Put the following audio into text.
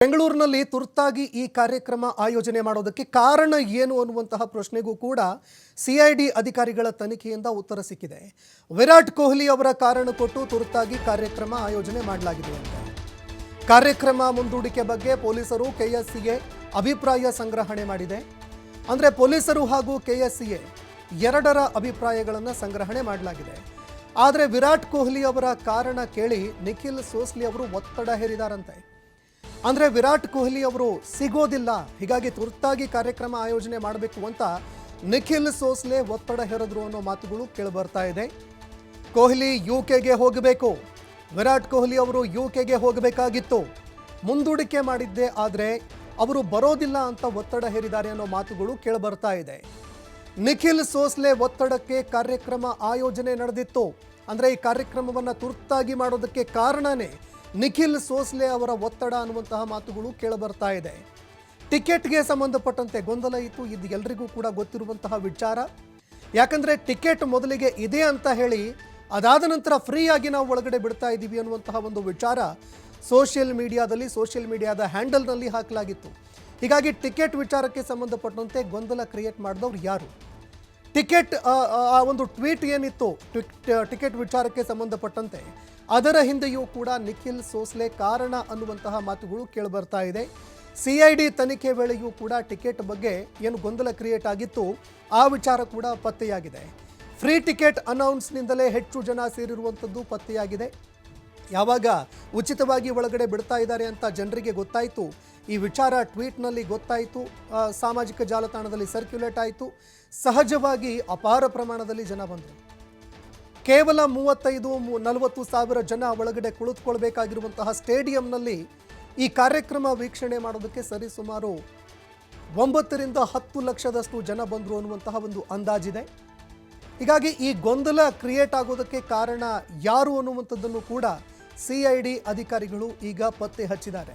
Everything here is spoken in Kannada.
ಬೆಂಗಳೂರಿನಲ್ಲಿ ತುರ್ತಾಗಿ ಈ ಕಾರ್ಯಕ್ರಮ ಆಯೋಜನೆ ಮಾಡೋದಕ್ಕೆ ಕಾರಣ ಏನು ಅನ್ನುವಂತಹ ಪ್ರಶ್ನೆಗೂ ಕೂಡ ಸಿಐಡಿ ಅಧಿಕಾರಿಗಳ ತನಿಖೆಯಿಂದ ಉತ್ತರ ಸಿಕ್ಕಿದೆ. ವಿರಾಟ್ ಕೊಹ್ಲಿ ಅವರ ಕಾರಣ ಕೊಟ್ಟು ತುರ್ತಾಗಿ ಕಾರ್ಯಕ್ರಮ ಆಯೋಜನೆ ಮಾಡಲಾಗಿದೆ ಅಂತ. ಕಾರ್ಯಕ್ರಮ ಮುಂದೂಡಿಕೆ ಬಗ್ಗೆ ಪೊಲೀಸರು ಕೆಎಸ್ಸಿಎ ಅಭಿಪ್ರಾಯ ಸಂಗ್ರಹಣೆ ಮಾಡಿದೆ. ಅಂದರೆ ಪೊಲೀಸರು ಹಾಗೂ ಕೆಎಸ್ಸಿಎ ಎರಡರ ಅಭಿಪ್ರಾಯಗಳನ್ನು ಸಂಗ್ರಹಣೆ ಮಾಡಲಾಗಿದೆ. ಆದರೆ ವಿರಾಟ್ ಕೊಹ್ಲಿ ಅವರ ಕಾರಣ ಕೇಳಿ ನಿಖಿಲ್ ಸೋಸ್ಲಿ ಅವರು ಒತ್ತಡ ಹೇರಿದಾರಂತೆ. ಅಂದರೆ ವಿರಾಟ್ ಕೊಹ್ಲಿ ಅವರು ಸಿಗೋದಿಲ್ಲ, ಹೀಗಾಗಿ ತುರ್ತಾಗಿ ಕಾರ್ಯಕ್ರಮ ಆಯೋಜನೆ ಮಾಡಬೇಕು ಅಂತ ನಿಖಿಲ್ ಸೋಸ್ಲೆ ಒತ್ತಡ ಹೇರಿದ್ರು ಅನ್ನೋ ಮಾತುಗಳು ಕೇಳಿಬರ್ತಾ ಇದೆ. ಕೊಹ್ಲಿ ಯುಕೆಗೆ ಹೋಗಬೇಕು, ವಿರಾಟ್ ಕೊಹ್ಲಿ ಅವರು ಯುಕೆಗೆ ಹೋಗಬೇಕಾಗಿತ್ತು, ಮುಂದೂಡಿಕೆ ಮಾಡಿದ್ದೆ, ಆದರೆ ಅವರು ಬರೋದಿಲ್ಲ ಅಂತ ಒತ್ತಡ ಹೇರಿದ್ದಾರೆ ಅನ್ನೋ ಮಾತುಗಳು ಕೇಳಿಬರ್ತಾ ಇದೆ. ನಿಖಿಲ್ ಸೋಸ್ಲೆ ಒತ್ತಡಕ್ಕೆ ಕಾರ್ಯಕ್ರಮ ಆಯೋಜನೆ ನಡೆದಿತ್ತು. ಅಂದರೆ ಈ ಕಾರ್ಯಕ್ರಮವನ್ನು ತುರ್ತಾಗಿ ಮಾಡೋದಕ್ಕೆ ಕಾರಣನೇ ನಿಖಿಲ್ ಸೋಸ್ಲೆ ಅವರ ಒತ್ತಡ ಅನ್ನುವಂತಹ ಮಾತುಗಳು ಕೇಳಿಬರ್ತಾ ಇದೆ. ಟಿಕೆಟ್ಗೆ ಸಂಬಂಧಪಟ್ಟಂತೆ ಗೊಂದಲ ಇತ್ತು, ಇದು ಎಲ್ರಿಗೂ ಕೂಡ ಗೊತ್ತಿರುವಂತಹ ವಿಚಾರ. ಯಾಕಂದರೆ ಟಿಕೆಟ್ ಮೊದಲಿಗೆ ಇದೆ ಅಂತ ಹೇಳಿ ಅದಾದ ನಂತರ ಫ್ರೀಯಾಗಿ ನಾವು ಒಳಗಡೆ ಬಿಡ್ತಾ ಇದ್ದೀವಿ ಅನ್ನುವಂತಹ ಒಂದು ವಿಚಾರ ಸೋಷಿಯಲ್ ಮೀಡಿಯಾದ ಹ್ಯಾಂಡಲ್ನಲ್ಲಿ ಹಾಕಲಾಗಿತ್ತು. ಹೀಗಾಗಿ ಟಿಕೆಟ್ ವಿಚಾರಕ್ಕೆ ಸಂಬಂಧಪಟ್ಟಂತೆ ಗೊಂದಲ ಕ್ರಿಯೇಟ್ ಮಾಡಿದವರು ಯಾರು? ಟಿಕೆಟ್ ಆ ಒಂದು ಟ್ವೀಟ್ ಏನಿತ್ತು ಟಿಕೆಟ್ ವಿಚಾರಕ್ಕೆ ಸಂಬಂಧಪಟ್ಟಂತೆ ಅದರ ಹಿಂದೆಯೂ ಕೂಡ ನಿಖಿಲ್ ಸೋಸ್ಲೆ ಕಾರಣ ಅನ್ನುವಂತಹ ಮಾತುಗಳು ಕೇಳಿಬರ್ತಾ ಇದೆ. ಸಿಐಡಿ ತನಿಖೆ ವೇಳೆಯೂ ಕೂಡ ಟಿಕೆಟ್ ಬಗ್ಗೆ ಏನು ಗೊಂದಲ ಕ್ರಿಯೇಟ್ ಆಗಿತ್ತು ಆ ವಿಚಾರ ಕೂಡ ಪತ್ತೆಯಾಗಿದೆ. ಫ್ರೀ ಟಿಕೆಟ್ ಅನೌನ್ಸ್ನಿಂದಲೇ ಹೆಚ್ಚು ಜನ ಸೇರಿರುವಂಥದ್ದು ಪತ್ತೆಯಾಗಿದೆ. ಯಾವಾಗ ಉಚಿತವಾಗಿ ಒಳಗಡೆ ಬಿಡ್ತಾ ಇದ್ದಾರೆ ಅಂತ ಜನರಿಗೆ ಗೊತ್ತಾಯಿತು, ಈ ವಿಚಾರ ಟ್ವೀಟ್ನಲ್ಲಿ ಗೊತ್ತಾಯಿತು, ಸಾಮಾಜಿಕ ಜಾಲತಾಣದಲ್ಲಿ ಸರ್ಕ್ಯುಲೇಟ್ ಆಯಿತು, ಸಹಜವಾಗಿ ಅಪಾರ ಪ್ರಮಾಣದಲ್ಲಿ ಜನ ಬಂದರು. ಕೇವಲ 35-40 ಸಾವಿರ ಜನ ಒಳಗಡೆ ಕುಳಿತುಕೊಳ್ಬೇಕಾಗಿರುವಂತಹ ಸ್ಟೇಡಿಯಂನಲ್ಲಿ ಈ ಕಾರ್ಯಕ್ರಮ ವೀಕ್ಷಣೆ ಮಾಡೋದಕ್ಕೆ ಸರಿಸುಮಾರು 9-10 ಲಕ್ಷದಷ್ಟು ಜನ ಬಂದರು ಅನ್ನುವಂತಹ ಒಂದು ಅಂದಾಜಿದೆ. ಹೀಗಾಗಿ ಈ ಗೊಂದಲ ಕ್ರಿಯೇಟ್ ಆಗೋದಕ್ಕೆ ಕಾರಣ ಯಾರು ಅನ್ನುವಂಥದ್ದನ್ನು ಕೂಡ ಸಿಐಡಿ ಅಧಿಕಾರಿಗಳು ಈಗ ಪತ್ತೆ ಹಚ್ಚಿದ್ದಾರೆ.